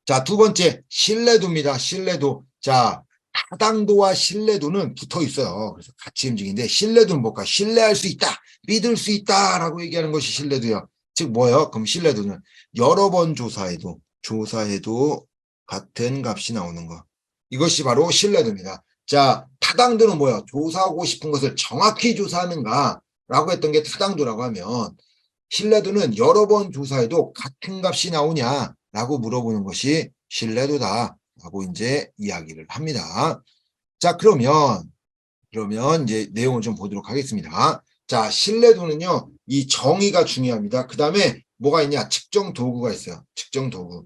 자, 두 번째, 신뢰도입니다. 신뢰도. 자, 타당도와 신뢰도는 붙어 있어요. 그래서 같이 움직이는데, 신뢰도는 뭘까? 신뢰할 수 있다, 믿을 수 있다라고 얘기하는 것이 신뢰도예요. 즉, 뭐예요? 그럼 신뢰도는 여러 번 조사해도 같은 값이 나오는 거. 이것이 바로 신뢰도입니다. 자, 타당도는 뭐예요? 조사하고 싶은 것을 정확히 조사하는가라고 했던 게 타당도라고 하면, 신뢰도는 여러 번 조사해도 같은 값이 나오냐라고 물어보는 것이 신뢰도다라고 이제 이야기를 합니다. 자, 그러면 이제 내용을 좀 보도록 하겠습니다. 자, 신뢰도는요, 이 정의가 중요합니다. 그 다음에 뭐가 있냐? 측정 도구가 있어요. 측정 도구.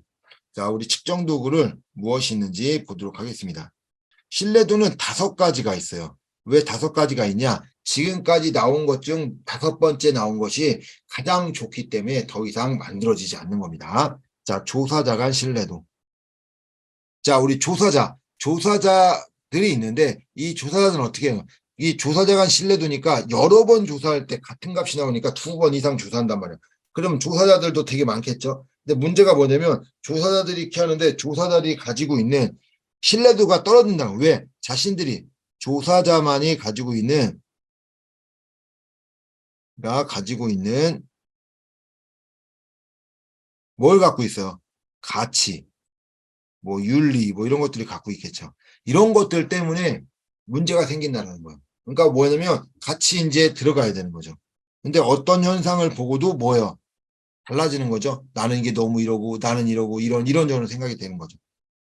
자, 우리 측정 도구를 무엇이 있는지 보도록 하겠습니다. 신뢰도는 5가지가 있어요. 왜 5가지가 있냐? 지금까지 나온 것 중 5번째 나온 것이 가장 좋기 때문에 더 이상 만들어지지 않는 겁니다. 자, 조사자 간 신뢰도. 자, 우리 조사자들이 있는데 이 조사자들은 어떻게 해요? 이 조사자 간 신뢰도니까 여러 번 조사할 때 같은 값이 나오니까 2번 이상 조사한단 말이에요. 그럼 조사자들도 되게 많겠죠? 근데 문제가 뭐냐면 조사자들이 이렇게 하는데 조사자들이 가지고 있는 신뢰도가 떨어진다는 거예요. 왜? 자신들이 조사자만이 가지고 있는 뭘 갖고 있어요? 가치, 뭐 윤리, 뭐 이런 것들이 갖고 있겠죠. 이런 것들 때문에 문제가 생긴다는 거예요. 그러니까 뭐냐면 같이 이제 들어가야 되는 거죠. 근데 어떤 현상을 보고도 뭐예요? 달라지는 거죠. 나는 이게 너무 이러고 나는 이러고 이런 생각이 되는 거죠.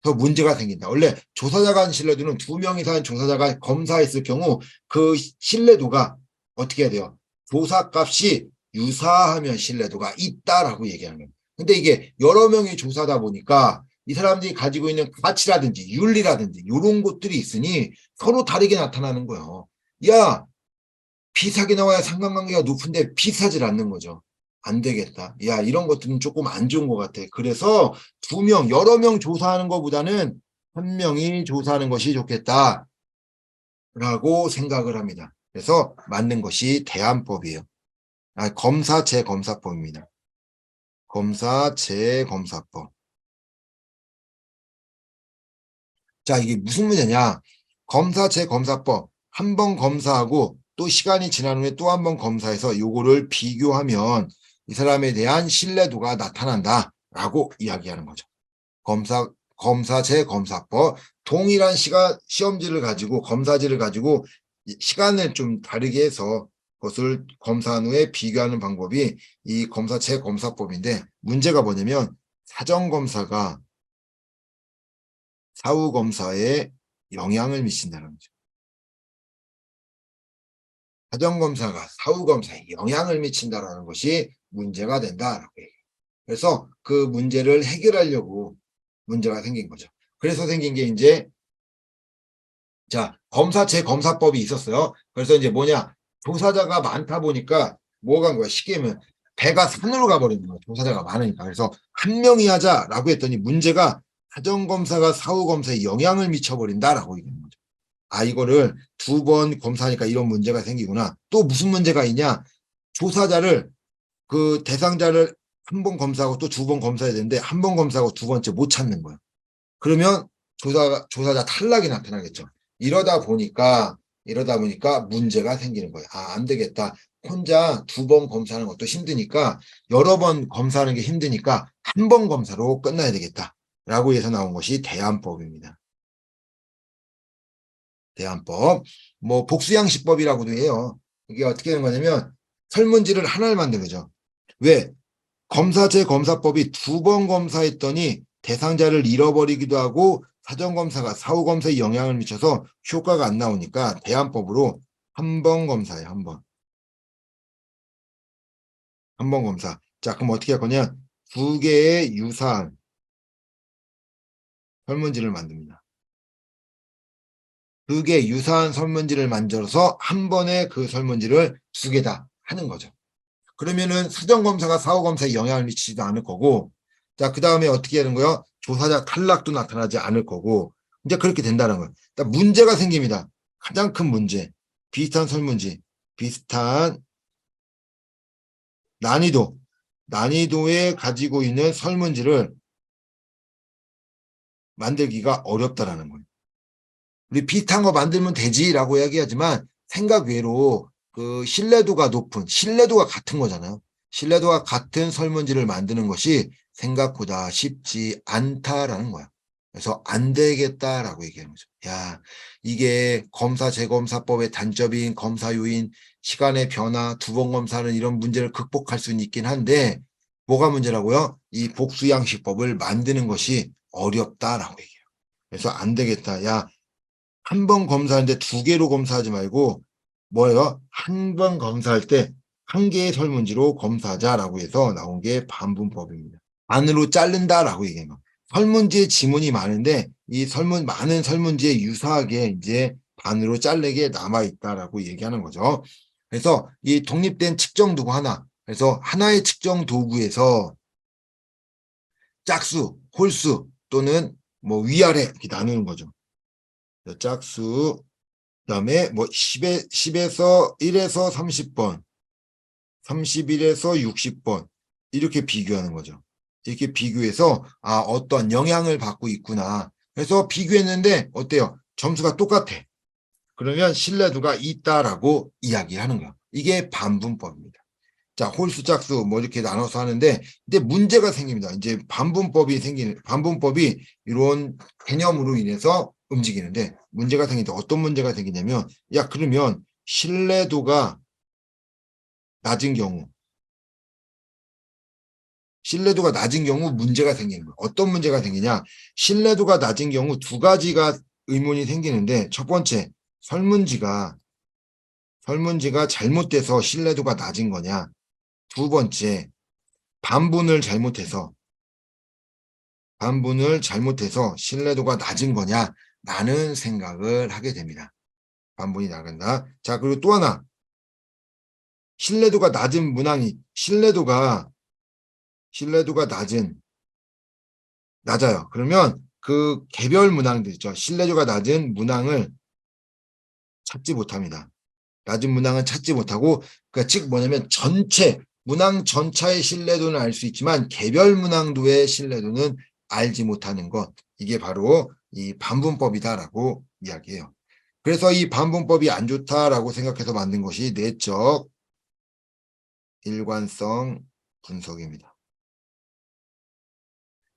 더 문제가 생긴다. 원래 조사자 간 신뢰도는 2명 이상의 조사자가 검사했을 경우 그 신뢰도가 어떻게 해야 돼요? 조사값이 유사하면 신뢰도가 있다라고 얘기하는 거예요. 근데 이게 여러 명이 조사다 보니까 이 사람들이 가지고 있는 가치라든지 윤리라든지 이런 것들이 있으니 서로 다르게 나타나는 거예요. 야, 비슷하게 나와야 상관관계가 높은데 비슷하질 않는 거죠. 안 되겠다. 야, 이런 것들은 조금 안 좋은 것 같아. 그래서 2명, 여러 명 조사하는 것보다는 1명이 조사하는 것이 좋겠다라고 생각을 합니다. 그래서 만든 것이 대안법이에요. 검사 재검사법입니다. 검사 재검사법. 자, 이게 무슨 문제냐? 검사 재검사법. 한 번 검사하고 또 시간이 지난 후에 또 한 번 검사해서 요거를 비교하면 이 사람에 대한 신뢰도가 나타난다라고 이야기하는 거죠. 검사 재검사법. 동일한 시험지를 가지고 검사지를 가지고 시간을 좀 다르게 해서 그것을 검사한 후에 비교하는 방법이 이 검사 재검사법인데 문제가 뭐냐면 사전검사가 사후검사에 영향을 미친다는 거죠. 사전검사가 사후검사에 영향을 미친다는 것이 문제가 된다라고 얘기해요. 그래서 그 문제를 해결하려고 문제가 생긴 거죠. 그래서 생긴 게 이제 자, 검사 재검사법이 있었어요. 그래서 이제 뭐냐, 조사자가 많다 보니까 뭐가 한 거야? 쉽게 하면 배가 산으로 가버리는 거야. 조사자가 많으니까. 그래서 1명이 하자라고 했더니 문제가 사전검사가 사후검사에 영향을 미쳐버린다라고 얘기하는 거죠. 아, 이거를 2번 검사하니까 이런 문제가 생기구나. 또 무슨 문제가 있냐? 조사자를 그 대상자를 1번 검사하고 또 2번 검사해야 되는데 1번 검사하고 2번째 못 찾는 거야. 그러면 조사자 탈락이 나타나겠죠. 이러다 보니까 문제가 생기는 거예요. 아, 안 되겠다. 혼자 2번 검사하는 것도 힘드니까 여러 번 검사하는 게 힘드니까 1번 검사로 끝나야 되겠다. 라고 해서 나온 것이 대안법입니다. 대안법. 뭐 복수양식법이라고도 해요. 이게 어떻게 되는 거냐면 설문지를 하나를 만든 거죠. 왜? 검사제 검사법이 2번 검사했더니 대상자를 잃어버리기도 하고 사전검사가 사후검사에 영향을 미쳐서 효과가 안 나오니까 대안법으로 한 번 검사예요. 한 번. 한 번 검사. 자, 그럼 어떻게 할 거냐? 2개의 유사한 설문지를 만듭니다. 2개 유사한 설문지를 만들어서 한 번에 그 설문지를 2개 다 하는 거죠. 그러면은 사전검사가 사후검사에 영향을 미치지도 않을 거고, 자, 그 다음에 어떻게 하는 거예요? 조사자 탈락도 나타나지 않을 거고, 이제 그렇게 된다는 거예요. 그러니까 문제가 생깁니다. 가장 큰 문제. 비슷한 설문지, 비슷한 난이도에 가지고 있는 설문지를 만들기가 어렵다라는 거예요. 우리 비슷한 거 만들면 되지라고 이야기하지만 생각 외로 그 신뢰도가 같은 거잖아요. 신뢰도가 같은 설문지를 만드는 것이 생각보다 쉽지 않다라는 거야. 그래서 안 되겠다라고 얘기하는 거죠. 야, 이게 검사 재검사법의 단점인 검사 요인, 시간의 변화, 두 번 검사는 이런 문제를 극복할 수는 있긴 한데 뭐가 문제라고요? 이 복수양식법을 만드는 것이 어렵다라고 얘기해요. 그래서 안 되겠다. 야, 한 번 검사하는데 두 개로 검사하지 말고 뭐예요? 한 번 검사할 때 한 개의 설문지로 검사하자라고 해서 나온 게 반분법입니다. 반으로 자른다라고 얘기해요. 설문지에 지문이 많은데 이 많은 설문지에 유사하게 이제 반으로 자르게 남아있다라고 얘기하는 거죠. 그래서 이 독립된 측정 도구 하나, 그래서 하나의 측정 도구에서 짝수, 홀수 또는 뭐 위아래 이렇게 나누는 거죠. 짝수, 그다음에 뭐 10에서 1에서 30번, 31에서 60번 이렇게 비교하는 거죠. 이렇게 비교해서 어떤 영향을 받고 있구나. 그래서 비교했는데 어때요? 점수가 똑같아. 그러면 신뢰도가 있다라고 이야기하는 거야. 이게 반분법입니다. 자, 홀수, 짝수 뭐 이렇게 나눠서 하는데 근데 문제가 생깁니다. 이제 반분법이 이런 개념으로 인해서 움직이는데 문제가 생기는데 어떤 문제가 생기냐면 야, 그러면 신뢰도가 낮은 경우 문제가 생기는 거예요. 어떤 문제가 생기냐? 신뢰도가 낮은 경우 두 가지가 의문이 생기는데 첫 번째, 설문지가 잘못돼서 신뢰도가 낮은 거냐? 두 번째, 반분을 잘못해서 신뢰도가 낮은 거냐라는 생각을 하게 됩니다. 반분이 나간다. 자, 그리고 또 하나, 신뢰도가 낮은 문항이 낮아요. 그러면 그 개별 문항들 있죠. 신뢰도가 낮은 문항을 찾지 못합니다. 낮은 문항은 찾지 못하고, 그러니까 즉 뭐냐면 문항 전체의 신뢰도는 알 수 있지만 개별 문항도의 신뢰도는 알지 못하는 것. 이게 바로 이 반분법이다라고 이야기해요. 그래서 이 반분법이 안 좋다라고 생각해서 만든 것이 내적 일관성 분석입니다.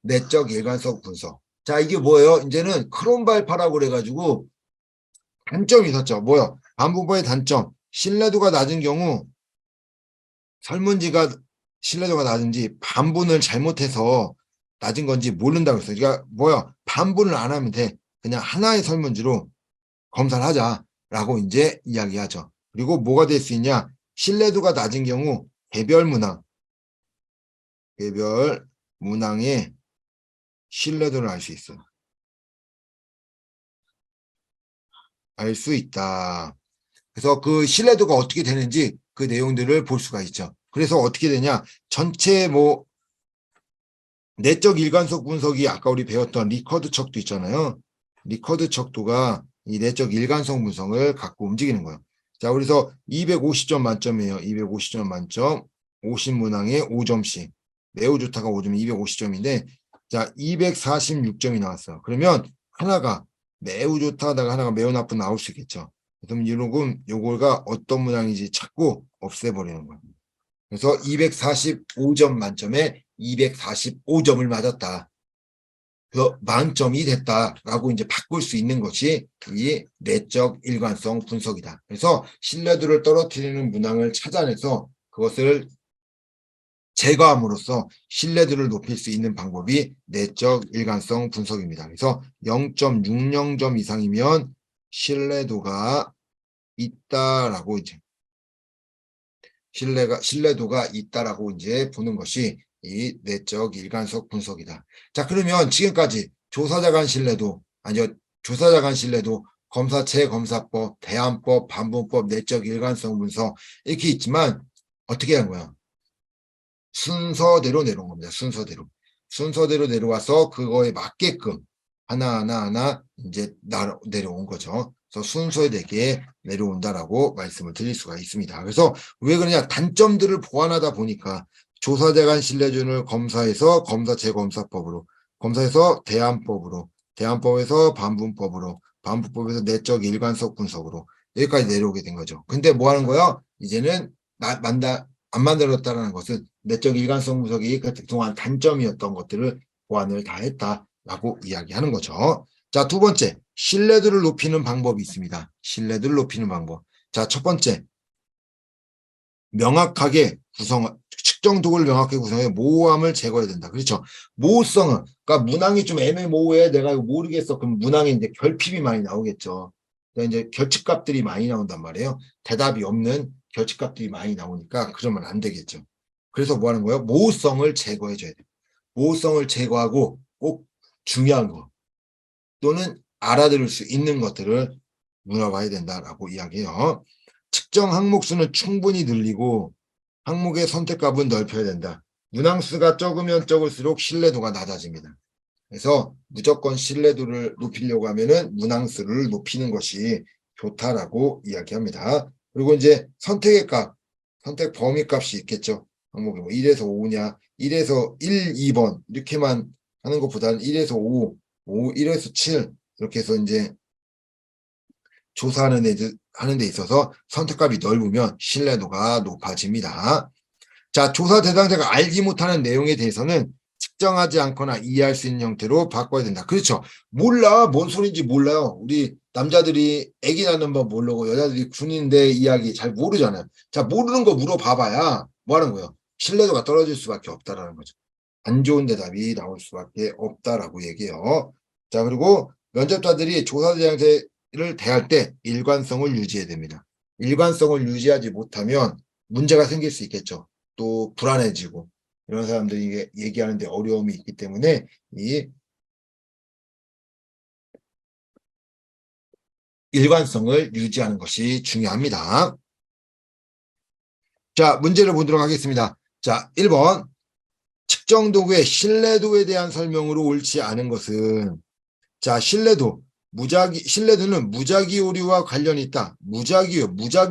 내적 일관성 분석. 자, 이게 뭐예요? 이제는 크롬발파라고 그래가지고 단점이 있었죠. 뭐요? 반분법의 단점. 신뢰도가 낮은 경우 설문지가 신뢰도가 낮은지 반분을 잘못해서 낮은 건지 모른다고 했어요. 그러니까 뭐야? 반분을 안 하면 돼. 그냥 하나의 설문지로 검사를 하자라고 이제 이야기하죠. 그리고 뭐가 될 수 있냐? 신뢰도가 낮은 경우 개별 문항의 신뢰도를 알 수 있어. 알 수 있다. 그래서 그 신뢰도가 어떻게 되는지 그 내용들을 볼 수가 있죠. 그래서 어떻게 되냐? 전체 뭐 내적 일관성 분석이 아까 우리 배웠던 리커드 척도 있잖아요. 리커드 척도가 이 내적 일관성 분석을 갖고 움직이는 거예요. 자, 그래서 250점 만점이에요. 250점 만점. 50문항에 5점씩. 매우 좋다가 5점, 250점인데, 자, 246점이 나왔어요. 그러면 하나가 매우 좋다다가 하나가 매우 나쁜 나올 수 있겠죠. 그럼 요거가 어떤 문항인지 찾고 없애버리는 거예요. 그래서 245점 만점에 245점을 맞았다. 그래서 만점이 됐다라고 이제 바꿀 수 있는 것이 이 내적 일관성 분석이다. 그래서 신뢰도를 떨어뜨리는 문항을 찾아내서 그것을 제거함으로써 신뢰도를 높일 수 있는 방법이 내적 일관성 분석입니다. 그래서 0.60점 이상이면 신뢰도가 있다라고 이제 신뢰도가 있다라고 이제 보는 것이 이 내적 일관성 분석이다. 자, 그러면 지금까지 조사자 간 신뢰도, 검사체 검사법, 대안법, 반분법, 내적 일관성 분석 이렇게 있지만 어떻게 한 거야? 순서대로 내려온 겁니다. 순서대로 내려와서 그거에 맞게끔 하나하나 이제 내려온 거죠. 그래서 순서에 대게 내려온다라고 말씀을 드릴 수가 있습니다. 그래서 왜 그러냐? 단점들을 보완하다 보니까 조사자 간 신뢰도를 검사해서 검사 재검사법으로, 검사해서 대안법으로, 대안법에서 반분법으로, 반분법에서 내적 일관성 분석으로 여기까지 내려오게 된 거죠. 근데 뭐 하는 거야? 이제는 안 만들었다는 것은 내적 일관성 분석이 그동안 단점이었던 것들을 보완을 다 했다라고 이야기하는 거죠. 자, 두 번째, 신뢰도를 높이는 방법이 있습니다. 신뢰도를 높이는 방법. 자, 첫 번째, 명확하게 측정 도구를 명확하게 구성해 모호함을 제거해야 된다. 그렇죠. 모호성은, 그러니까 문항이 좀 애매모호해. 내가 이거 모르겠어. 그럼 문항에 이제 결핍이 많이 나오겠죠. 그러니까 이제 결집값들이 많이 나온단 말이에요. 대답이 없는 결집값들이 많이 나오니까 그러면 안 되겠죠. 그래서 뭐 하는 거예요? 모호성을 제거해줘야 돼요. 모호성을 제거하고 꼭 중요한 거 또는 알아들을 수 있는 것들을 물어봐야 된다라고 이야기해요. 측정 항목 수는 충분히 늘리고 항목의 선택값은 넓혀야 된다. 문항수가 적으면 적을수록 신뢰도가 낮아집니다. 그래서 무조건 신뢰도를 높이려고 하면은 문항수를 높이는 것이 좋다라고 이야기합니다. 그리고 이제 선택의 값, 선택 범위 값이 있겠죠. 항목이 뭐 1에서 5냐, 1에서 1, 2번 이렇게만 하는 것보다는 1에서 5, 1에서 7 이렇게 해서 이제 조사하는 하는 데 있어서 선택값이 넓으면 신뢰도가 높아집니다. 자, 조사 대상자가 알지 못하는 내용에 대해서는 측정하지 않거나 이해할 수 있는 형태로 바꿔야 된다. 그렇죠. 몰라. 뭔 소리인지 몰라요. 우리 남자들이 아기 낳는 법 모르고 여자들이 군인대 이야기 잘 모르잖아요. 자, 모르는 거 물어봐봐야 뭐 하는 거예요? 신뢰도가 떨어질 수밖에 없다라는 거죠. 안 좋은 대답이 나올 수밖에 없다라고 얘기해요. 자, 그리고 면접자들이 조사 대상자를 대할 때 일관성을 유지해야 됩니다. 일관성을 유지하지 못하면 문제가 생길 수 있겠죠. 또 불안해지고 이런 사람들이 이게 얘기하는데 어려움이 있기 때문에 이 일관성을 유지하는 것이 중요합니다. 자, 문제를 보도록 하겠습니다. 자, 1번. 측정 도구의 신뢰도에 대한 설명으로 옳지 않은 것은 자, 신뢰도는 무작위 오류와 관련이 있다. 무작위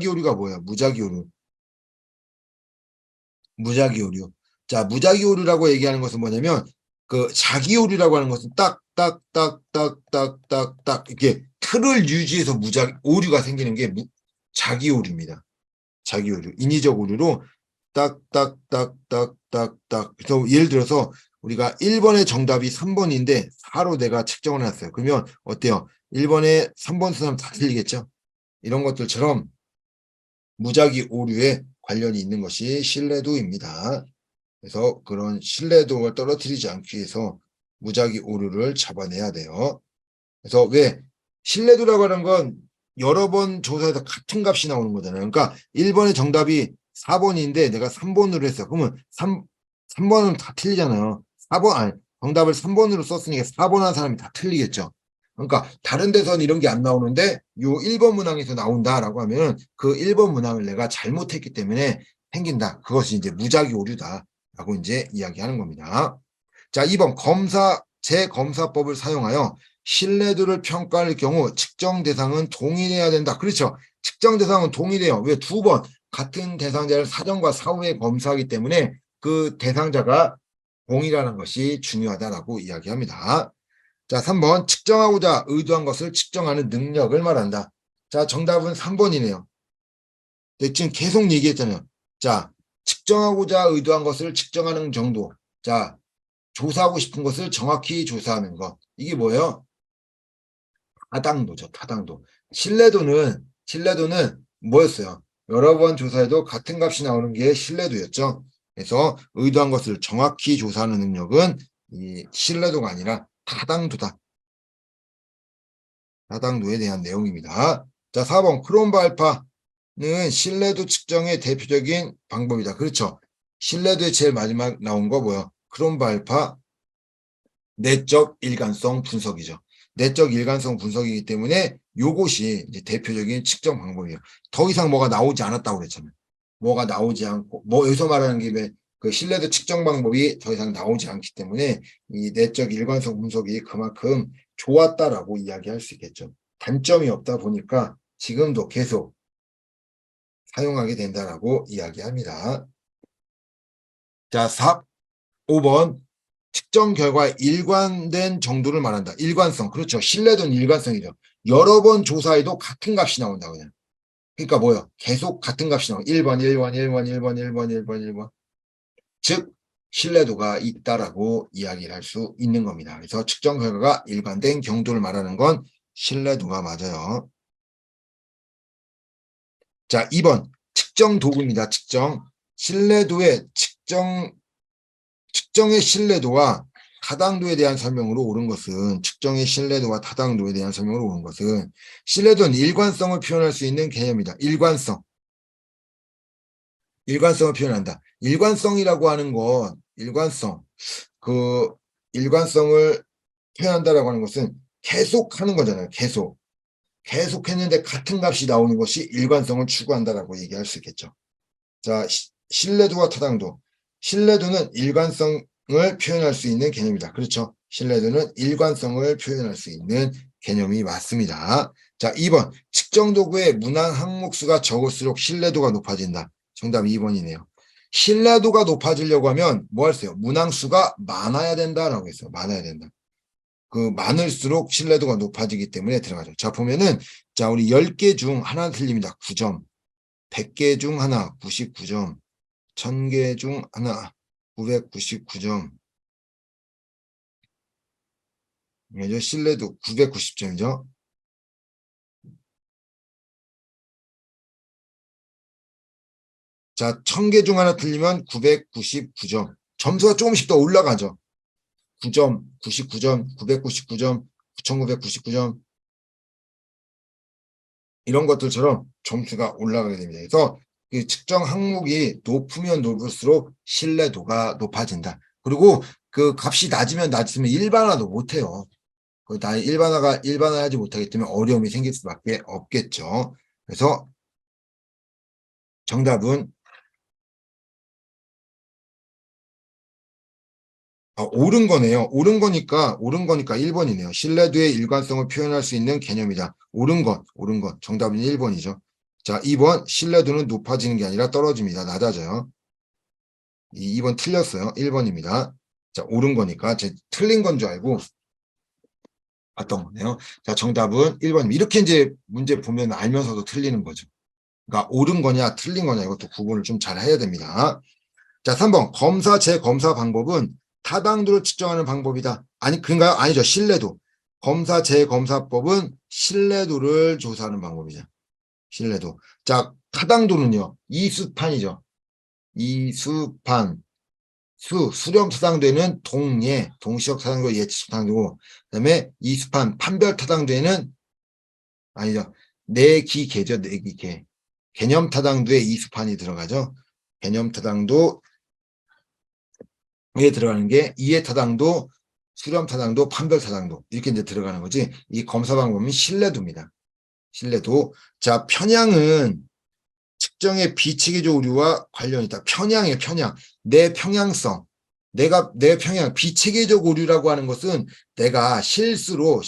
오류가 뭐예요? 무작위 오류. 자, 무작위 오류라고 얘기하는 것은 뭐냐면 그 자기 오류라고 하는 것은 딱딱딱딱딱딱딱 이렇게 틀을 유지해서 오류가 생기는 게 자기 오류입니다. 자기 오류, 인위적 오류로 딱딱딱딱딱딱. 그래서 예를 들어서 우리가 1번의 정답이 3번인데 4로 내가 측정을 해놨어요. 그러면 어때요? 1번에 3번 쓰면 다 틀리겠죠? 이런 것들처럼 무작위 오류에 관련이 있는 것이 신뢰도입니다. 그래서 그런 신뢰도를 떨어뜨리지 않기 위해서 무작위 오류를 잡아내야 돼요. 그래서 왜 신뢰도라고 하는 건 여러 번 조사해서 같은 값이 나오는 거잖아요. 그러니까 1번의 정답이 4번인데 내가 3번으로 했어. 그러면 3번은 다 틀리잖아요. 4번, 아니, 정답을 3번으로 썼으니까 4번 한 사람이 다 틀리겠죠. 그러니까 다른 데서는 이런 게 안 나오는데 요 1번 문항에서 나온다라고 하면 그 1번 문항을 내가 잘못했기 때문에 생긴다. 그것이 이제 무작위 오류다라고 이제 이야기하는 겁니다. 자, 2번 재검사법을 사용하여 신뢰도를 평가할 경우 측정 대상은 동일해야 된다. 그렇죠. 측정 대상은 동일해요. 왜? 2번 같은 대상자를 사전과 사후에 검사하기 때문에 그 대상자가 동일하는 것이 중요하다라고 이야기합니다. 자, 3번 측정하고자 의도한 것을 측정하는 능력을 말한다. 자, 정답은 3번이네요. 지금 계속 얘기했잖아요. 자, 측정하고자 의도한 것을 측정하는 정도. 자, 조사하고 싶은 것을 정확히 조사하는 것. 이게 뭐예요? 타당도죠. 타당도. 신뢰도는 뭐였어요? 여러 번 조사해도 같은 값이 나오는 게 신뢰도였죠. 그래서 의도한 것을 정확히 조사하는 능력은 이 신뢰도가 아니라 타당도다. 타당도에 대한 내용입니다. 자, 4번 크롬바 알파는 신뢰도 측정의 대표적인 방법이다. 그렇죠. 신뢰도의 제일 마지막 나온 거 뭐예요? 크롬바 알파 내적 일관성 분석이죠. 내적 일관성 분석이기 때문에 요것이 이제 대표적인 측정 방법이에요. 더 이상 뭐가 나오지 않았다고 그랬잖아요. 뭐가 나오지 않고, 뭐 여기서 말하는 게 그 신뢰도 측정 방법이 더 이상 나오지 않기 때문에 이 내적 일관성 분석이 그만큼 좋았다라고 이야기할 수 있겠죠. 단점이 없다 보니까 지금도 계속 사용하게 된다라고 이야기합니다. 자, 5번 측정 결과의 일관된 정도를 말한다. 일관성. 그렇죠. 신뢰도는 일관성이죠. 여러 번 조사해도 같은 값이 나온다. 그냥. 그러니까 뭐요? 계속 같은 값이 나와. 1번, 1번, 1번, 1번, 1번, 1번, 1번. 즉, 신뢰도가 있다라고 이야기를 할 수 있는 겁니다. 그래서 측정 결과가 일관된 경도를 말하는 건 신뢰도가 맞아요. 자, 2번. 측정 도구입니다. 측정. 신뢰도의 측정의 신뢰도와 타당도에 대한 설명으로 옳은 것은 측정의 신뢰도와 타당도에 대한 설명으로 옳은 것은 신뢰도는 일관성을 표현할 수 있는 개념이다. 일관성을 표현한다. 일관성이라고 하는 건 일관성을 표현한다라고 하는 것은 계속 하는 거잖아요. 계속 했는데 같은 값이 나오는 것이 일관성을 추구한다라고 얘기할 수 있겠죠. 자, 신뢰도와 타당도. 신뢰도는 일관성을 표현할 수 있는 개념이다. 그렇죠. 신뢰도는 일관성을 표현할 수 있는 개념이 맞습니다. 자, 2번. 측정 도구의 문항 항목수가 적을수록 신뢰도가 높아진다. 정답 2번이네요. 신뢰도가 높아지려고 하면 뭐 할 수 있어요? 문항수가 많아야 된다라고 했어요. 많아야 된다. 많을수록 신뢰도가 높아지기 때문에 들어가죠. 자, 보면은, 자, 우리 10개 중 하나 틀립니다. 9점. 100개 중 하나, 99점. 1000개 중 하나, 999점. 신뢰도 990점이죠. 자, 1000개 중 하나 틀리면 999점. 점수가 조금씩 더 올라가죠. 9점, 99점, 999점, 9999점. 이런 것들처럼 점수가 올라가게 됩니다. 그래서 그 측정 항목이 높으면 높을수록 신뢰도가 높아진다. 그리고 그 값이 낮으면 일반화도 못해요. 일반화하지 못하기 때문에 어려움이 생길 수밖에 없겠죠. 그래서 정답은 옳은 거네요. 옳은 거니까 1번이네요. 신뢰도의 일관성을 표현할 수 있는 개념이다. 옳은 것. 정답은 1번이죠. 자, 2번 신뢰도는 높아지는 게 아니라 떨어집니다. 낮아져요. 2번 틀렸어요. 1번입니다. 자, 옳은 거니까 제 틀린 건 줄 알고 봤던 거네요. 자, 정답은 1번입니다. 이렇게 이제 문제 보면 알면서도 틀리는 거죠. 그러니까 옳은 거냐 틀린 거냐 이것도 구분을 좀 잘 해야 됩니다. 자, 3번 검사 재검사 방법은 타당도를 측정하는 방법이다. 아니, 그런가요? 아니죠. 신뢰도. 검사 재검사법은 신뢰도를 조사하는 방법이죠. 신뢰도. 자, 타당도는요. 이수판이죠. 이수판. 수렴 타당도에는 동시역 타당도 예측 타당도고, 그다음에 이수판 판별 타당도에는 아니죠. 내기계죠. 내기계. 개념 타당도에 이수판이 들어가죠. 개념 타당도에 들어가는 게 이해 타당도, 수렴 타당도, 판별 타당도 이렇게 이제 들어가는 거지. 이 검사 방법은 신뢰도입니다. 신뢰도. 자, 편향은 측정의 비체계적 오류와 관련이 있다. 편향이에요. 내 평양성. 내 평양. 비체계적 오류라고 하는 것은 내가 실수로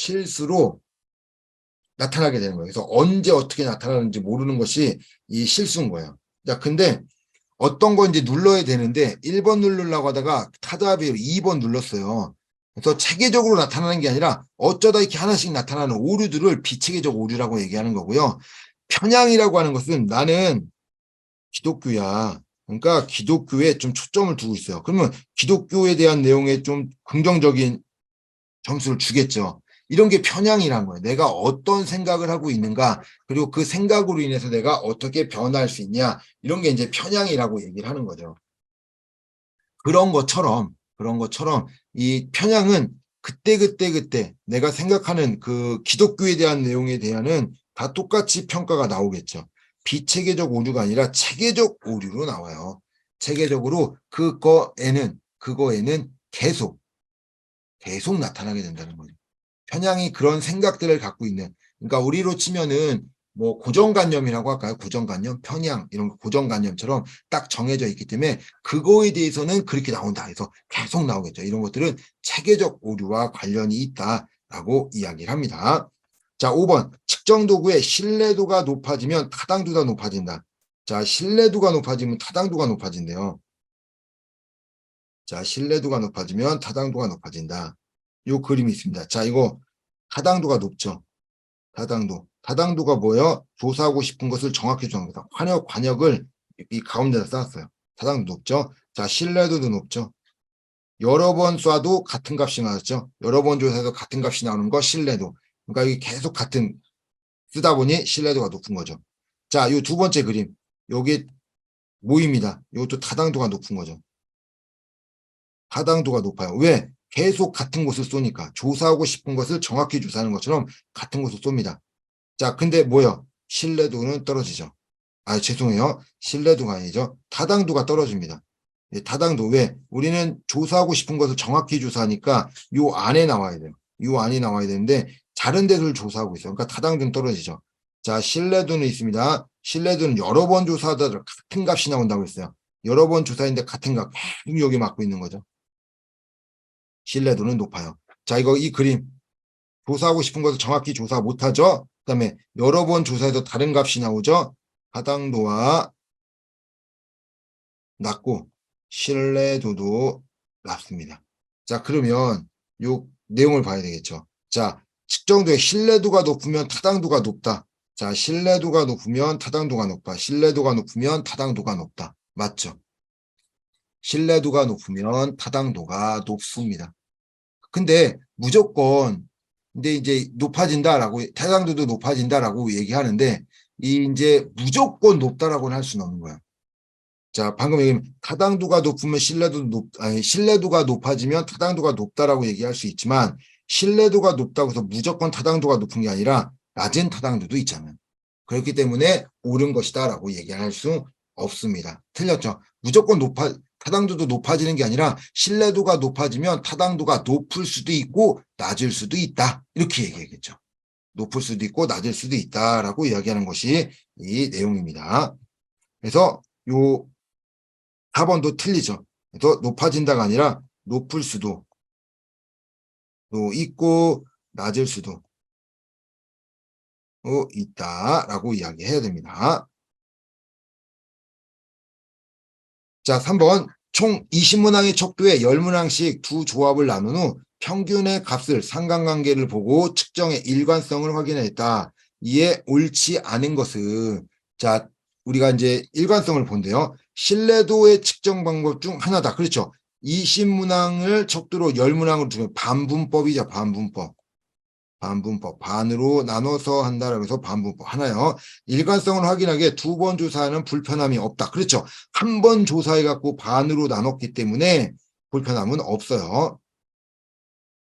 나타나게 되는 거예요. 그래서 언제 어떻게 나타나는지 모르는 것이 이 실수인 거예요. 자, 근데 어떤 거 이제 눌러야 되는데 1번 누르려고 하다가 타자비로 2번 눌렀어요. 그래서 체계적으로 나타나는 게 아니라 어쩌다 이렇게 하나씩 나타나는 오류들을 비체계적 오류라고 얘기하는 거고요. 편향이라고 하는 것은 나는 기독교야. 그러니까 기독교에 좀 초점을 두고 있어요. 그러면 기독교에 대한 내용에 좀 긍정적인 점수를 주겠죠. 이런 게 편향이란 거예요. 내가 어떤 생각을 하고 있는가, 그리고 그 생각으로 인해서 내가 어떻게 변할 수 있냐, 이런 게 이제 편향이라고 얘기를 하는 거죠. 그런 것처럼 이 편향은 그때 내가 생각하는 그 기독교에 대한 내용에 대한은 다 똑같이 평가가 나오겠죠. 비체계적 오류가 아니라 체계적 오류로 나와요. 체계적으로 그거에는 계속 나타나게 된다는 거죠. 편향이 그런 생각들을 갖고 있는, 그러니까 우리로 치면은 뭐 고정관념이라고 할까요? 고정관념, 편향 이런 고정관념처럼 딱 정해져 있기 때문에 그거에 대해서는 그렇게 나온다 해서 계속 나오겠죠. 이런 것들은 체계적 오류와 관련이 있다라고 이야기를 합니다. 자, 5번 측정 도구의 신뢰도가 높아지면 타당도가 높아진다. 자, 신뢰도가 높아지면 타당도가 높아진대요. 자, 신뢰도가 높아지면 타당도가 높아진다. 요 그림이 있습니다. 자, 이거 타당도가 높죠. 타당도. 타당도가 뭐예요? 조사하고 싶은 것을 정확히 조사합니다. 환역, 관역을 이 가운데다 쌓았어요. 타당도 높죠. 자, 신뢰도도 높죠. 여러 번 쏴도 같은 값이 나왔죠. 여러 번 조사해도 같은 값이 나오는 거 신뢰도. 그러니까 이게 계속 같은 쓰다 보니 신뢰도가 높은 거죠. 자, 요 두 번째 그림. 여기 모입니다. 이것도 타당도가 높은 거죠. 타당도가 높아요. 왜? 계속 같은 곳을 쏘니까. 조사하고 싶은 것을 정확히 조사하는 것처럼 같은 곳을 쏩니다. 자, 근데 뭐요? 신뢰도는 떨어지죠. 아, 죄송해요. 신뢰도가 아니죠. 타당도가 떨어집니다. 예, 타당도. 왜? 우리는 조사하고 싶은 것을 정확히 조사하니까 요 안에 나와야 돼요. 요 안에 나와야 되는데 다른 데를 조사하고 있어요. 그러니까 타당도는 떨어지죠. 자, 신뢰도는 있습니다. 신뢰도는 여러 번 조사하더라도 같은 값이 나온다고 했어요. 여러 번 조사했는데 같은 값 계속 여기 맞고 있는 거죠. 신뢰도는 높아요. 자, 이거 이 그림. 조사하고 싶은 것을 정확히 조사 못하죠. 그다음에 여러 번 조사해도 다른 값이 나오죠. 타당도와 낮고 신뢰도도 낮습니다. 자, 그러면 요 내용을 봐야 되겠죠. 자, 측정도의 신뢰도가 높으면 타당도가 높다. 자, 신뢰도가 높으면 타당도가 높다. 신뢰도가 높으면 타당도가 높다. 맞죠? 신뢰도가 높으면 타당도가 높습니다. 근데 무조건 근데 이제 높아진다라고 타당도도 높아진다라고 얘기하는데 이 이제 무조건 높다라고는 할 수는 없는 거예요. 자, 방금 얘기한 타당도가 높으면 신뢰도가 높아지면 타당도가 높다라고 얘기할 수 있지만 신뢰도가 높다고 해서 무조건 타당도가 높은 게 아니라 낮은 타당도도 있잖아요. 그렇기 때문에 옳은 것이다라고 얘기할 수 없습니다. 틀렸죠? 무조건 타당도도 높아지는 게 아니라 신뢰도가 높아지면 타당도가 높을 수도 있고 낮을 수도 있다. 이렇게 얘기하겠죠. 높을 수도 있고 낮을 수도 있다라고 이야기하는 것이 이 내용입니다. 그래서 요 4번도 틀리죠. 그래서 높아진다가 아니라 높을 수도 있고 낮을 수도 있다라고 이야기해야 됩니다. 자, 3번 총 20문항의 척도에 10문항씩 두 조합을 나눈 후 평균의 값을 상관관계를 보고 측정의 일관성을 확인했다. 이에 옳지 않은 것은 자, 우리가 이제 일관성을 본대요. 신뢰도의 측정 방법 중 하나다. 그렇죠. 20문항을 척도로 10문항으로 두면 반분법이죠. 반분법. 반으로 나눠서 한다라고 해서 반분법 하나요. 일관성을 확인하기에 두 번 조사하는 불편함이 없다. 그렇죠. 한 번 조사해갖고 반으로 나눴기 때문에 불편함은 없어요.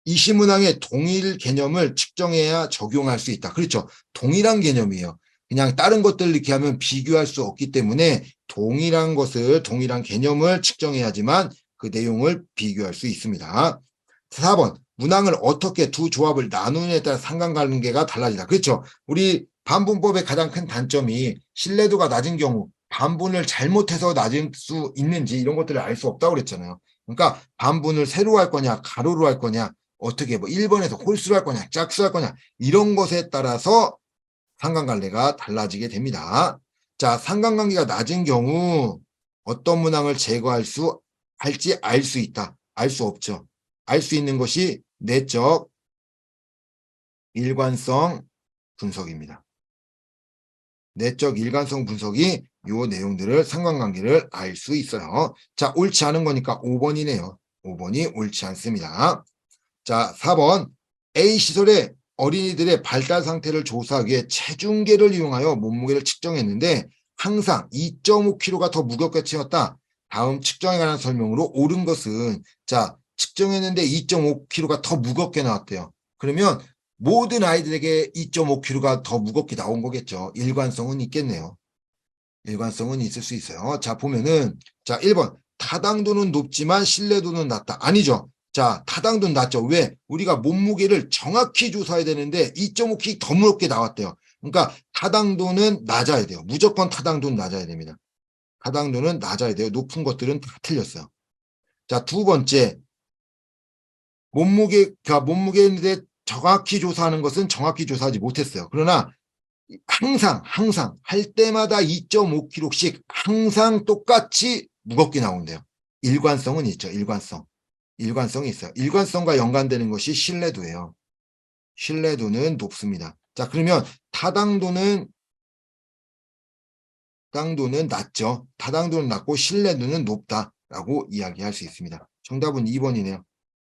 20문항의 동일 개념을 측정해야 적용할 수 있다. 그렇죠. 동일한 개념이에요. 그냥 다른 것들 이렇게 하면 비교할 수 없기 때문에 동일한 개념을 측정해야지만 그 내용을 비교할 수 있습니다. 4번 문항을 어떻게 두 조합을 나누느냐에 따라 상관관계가 달라지다. 그렇죠. 우리 반분법의 가장 큰 단점이 신뢰도가 낮은 경우 반분을 잘못해서 낮을 수 있는지 이런 것들을 알 수 없다고 그랬잖아요. 그러니까 반분을 세로 할 거냐 가로로 할 거냐 어떻게 뭐 1번에서 홀수로 할 거냐 짝수 할 거냐 이런 것에 따라서 상관관계가 달라지게 됩니다. 자, 상관관계가 낮은 경우 어떤 문항을 할지 알 수 있다. 알 수 없죠. 알 수 있는 것이 내적 일관성 분석입니다. 내적 일관성 분석이 요 내용들을 상관관계를 알 수 있어요. 자, 옳지 않은 거니까 5번이네요. 5번이 옳지 않습니다. 자, 4번 A 시설의 어린이들의 발달 상태를 조사하기 위해 체중계를 이용하여 몸무게를 측정했는데 항상 2.5kg가 더 무겁게 채웠다. 다음 측정에 관한 설명으로 옳은 것은 자, 측정했는데 2.5kg가 더 무겁게 나왔대요. 그러면 모든 아이들에게 2.5kg가 더 무겁게 나온 거겠죠. 일관성은 있겠네요. 일관성은 있을 수 있어요. 자, 보면은 자, 1번 타당도는 높지만 신뢰도는 낮다. 아니죠. 자, 타당도는 낮죠. 왜? 우리가 몸무게를 정확히 조사해야 되는데 2.5kg 더 무겁게 나왔대요. 그러니까 타당도는 낮아야 돼요. 무조건 타당도는 낮아야 됩니다. 타당도는 낮아야 돼요. 높은 것들은 다 틀렸어요. 자, 두 번째 몸무게인데 정확히 조사하는 것은 정확히 조사하지 못했어요. 그러나 항상 할 때마다 2.5kg씩 항상 똑같이 무겁게 나온대요. 일관성은 있죠. 일관성. 일관성이 있어요. 일관성과 연관되는 것이 신뢰도예요. 신뢰도는 높습니다. 자, 그러면 타당도는 낮죠. 타당도는 낮고 신뢰도는 높다라고 이야기할 수 있습니다. 정답은 2번이네요.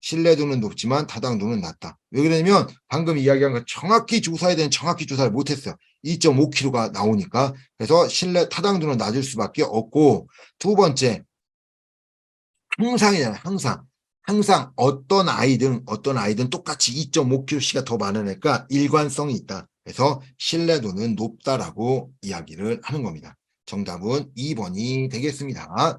신뢰도는 높지만 타당도는 낮다. 왜 그러냐면 방금 이야기한 거 정확히 조사해야 되는 정확히 조사를 못했어요. 2.5kg가 나오니까. 그래서 타당도는 낮을 수밖에 없고, 두 번째, 항상이잖아요. 항상 어떤 아이든 똑같이 2.5kg씩가 더 많으니까 일관성이 있다. 그래서 신뢰도는 높다라고 이야기를 하는 겁니다. 정답은 2번이 되겠습니다.